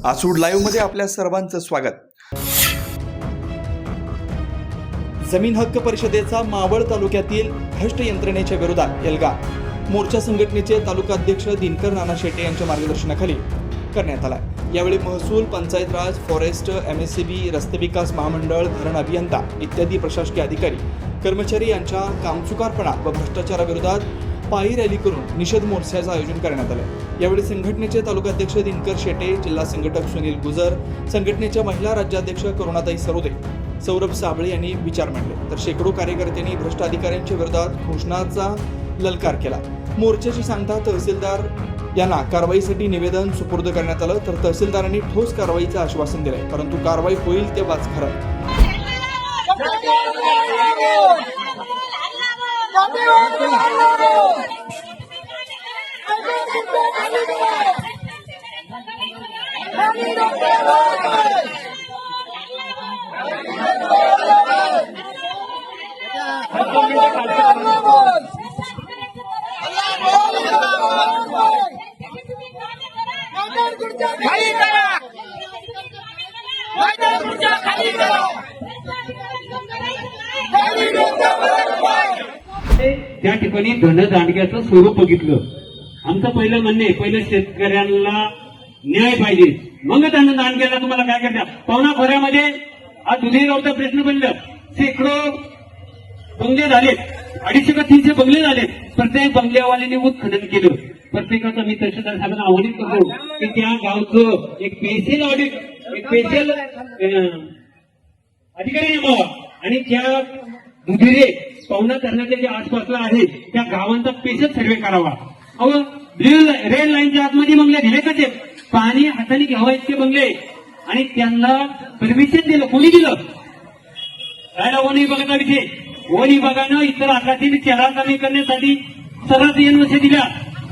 आसूड live मध्ये आपल्या सर्वांचं स्वागत। जमीन हक्क परिषदेचा मावळ तालुक्यातील भ्रष्ट यंत्रणेच्या विरोधात एल्गार मोर्चा संघटनेचे तालुकाध्यक्ष दिनकर नाना शेटे यांच्या मार्गदर्शनाखाली करण्यात आला। यावेळी महसूल, पंचायत राज, फॉरेस्ट, एमएससीबी, रस्ते विकास महामंडळ, धरण अभियंता इत्यादी प्रशासकीय अधिकारी, कर्मचारी यांच्या कामचुकारपणा व भ्रष्टाचाराविरोधात पायी रॅली करून निषेध मोर्चाचं आयोजन करण्यात आलं। यावेळी संघटनेचे तालुकाध्यक्ष दिनकर शेटे, जिल्हा संघटक सुनील गुजर, संघटनेच्या महिला राज्याध्यक्ष करुणाताई सरोदे, सौरभ साबळे यांनी विचार मांडले, तर शेकडो कार्यकर्त्यांनी भ्रष्ट अधिकाऱ्यांच्या विरोधात घोषणाचा ललकार केला। मोर्चाची सांगता तहसीलदार यांना कारवाईसाठी निवेदन सुपूर्द करण्यात आलं, तर तहसीलदारांनी ठोस कारवाईचं आश्वासन दिलंय, परंतु कारवाई होईल तेव्हाच खरं। त्या ठिकाणी धनदांडग्याचं स्वरूप बघितलं। आमचं पहिलं म्हणणे, पहिलं शेतकऱ्यांना न्याय पाहिजे, मग धनदांडग्याला तुम्हाला काय करता। पावणा खोऱ्यामध्ये आज दुधीगावचा प्रश्न बनलं, शेकडो बंगले झाले, 250 का 300 बंगले झाले, प्रत्येक बंगल्यावाल्याने उत्खनन केलं। प्रत्येकाचा मी तहसीलदार साहेबांना आवाहन करतो की त्या गावचं एक स्पेशल ऑडिट, एक स्पेशल अधिकारी नेमावा आणि त्या दुधिरे पावना धरणाच्या जे आसपासला आहे त्या गावांचा स्पेशल सर्वे करावा। अहो, रेल लाईनच्या आतमध्ये बंगले दिले कसे, पाणी हाताने घ्यावा इतके बंगले, आणि त्यांना परमिशन दिलं, कोणी दिलं? राहिला वन विभागाचा विषय। वन विभागानं इतर आकारातील चेहरा कमी करण्यासाठी सर्रास एनओसी दिल्या,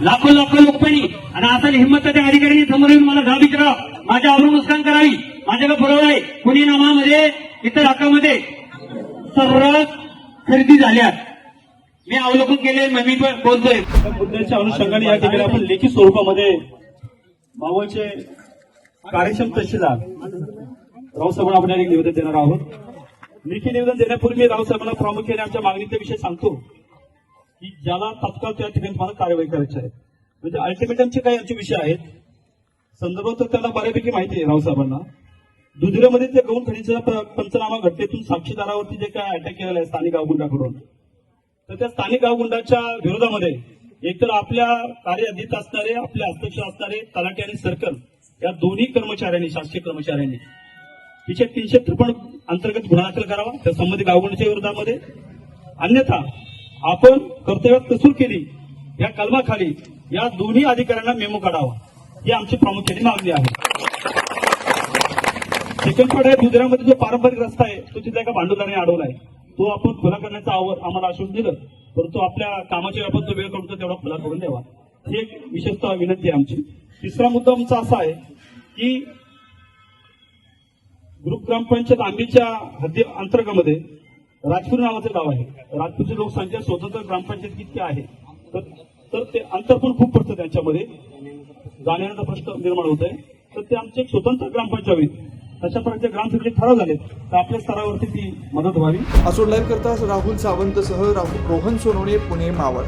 लाखो लोकपाणी, आणि आता हिंमत त्या अधिकाऱ्यांनी समोर येऊन मला जाब विचारावा, माझ्या अवरुनुस्कान करावी, माझ्याकडे पुरावा आहे। कुणी नामामध्ये इतर हक्कामध्ये सर्रास खरेदी झाल्या, मी अवलोकन केले, मी पण बोलतोय। मुद्द्याच्या अनुषंगाने या ठिकाणी आपण लेखी स्वरूपामध्ये मावळचे कार्यक्षम तहसीलदार रावसाहेबांना आपण एक निवेदन देणार आहोत। लेखी निवेदन देण्यापूर्वी मी रावसाहेबांना प्रामुख्याने आमच्या मागणीचा विषय सांगतो की ज्याला तात्काळ त्या ठिकाणी मला कारवाई करायची आहे। म्हणजे अल्टिमेटमचे काही आमचे विषय आहेत, संदर्भ तर त्यांना बऱ्यापैकी माहिती आहे रावसाहेबांना। दुधिरेमध्ये ते गौण खनिजाच्या पंचनामा घटनेतून साक्षीदारावरती जे काय अटॅक केलेला आहे स्थानिक गावगुंडाकडून, तर त्या स्थानिक गावगुंडाच्या विरोधामध्ये एकतर आपल्या कार्याधीत असणारे, आपल्या हस्तक्षेप असणारे तलाठी आणि सर्कल या दोन्ही कर्मचाऱ्यांनी, शासकीय कर्मचाऱ्यांनी 353 अंतर्गत गुन्हा दाखल करावा त्या संबंधित गावगुंडाच्या विरोधामध्ये, अन्यथा आपण कर्तव्यात कसूर केली या कलमाखाली या दोन्ही अधिकाऱ्यांना मेमो काढावा, ही आमची प्रामुख्याने मागणी आहे। सेकंड पार्ट आहे, दुधिरामध्ये जो पारंपरिक रस्ता आहे तो तिथल्या एका भांडवलाने अडवला आहे, तो आपण खुला करण्याचं आम्हाला आश्वासन दिलं, परंतु आपल्या कामाच्या व्यापात जो वेळ करतो तेवढा खुला करून द्यावा, ही एक विशेषतः विनंती आहे आमची। तिसरा मुद्दा आमचा असा आहे की ग्रुप ग्रामपंचायत आंबीच्या हद्दी अंतर्गमध्ये राजपूर नावाचं गाव आहे। राजपूरची लोकसंख्या स्वतंत्र ग्रामपंचायत किती आहे, तर ते अंतर पण खूप पडतं, त्यांच्यामध्ये जाण्याचा प्रश्न निर्माण होत आहे। तर ते आमचे एक स्वतंत्र ग्रामपंचायत अशा प्रकारचे ग्रामसभेचे ठराव झालेत, तर आपल्या स्तरावरती ती मदत व्हावी। आसूड लाईव्ह करता राहुल सावंतसह रोहन सोनवणे, पुणे, मावळ।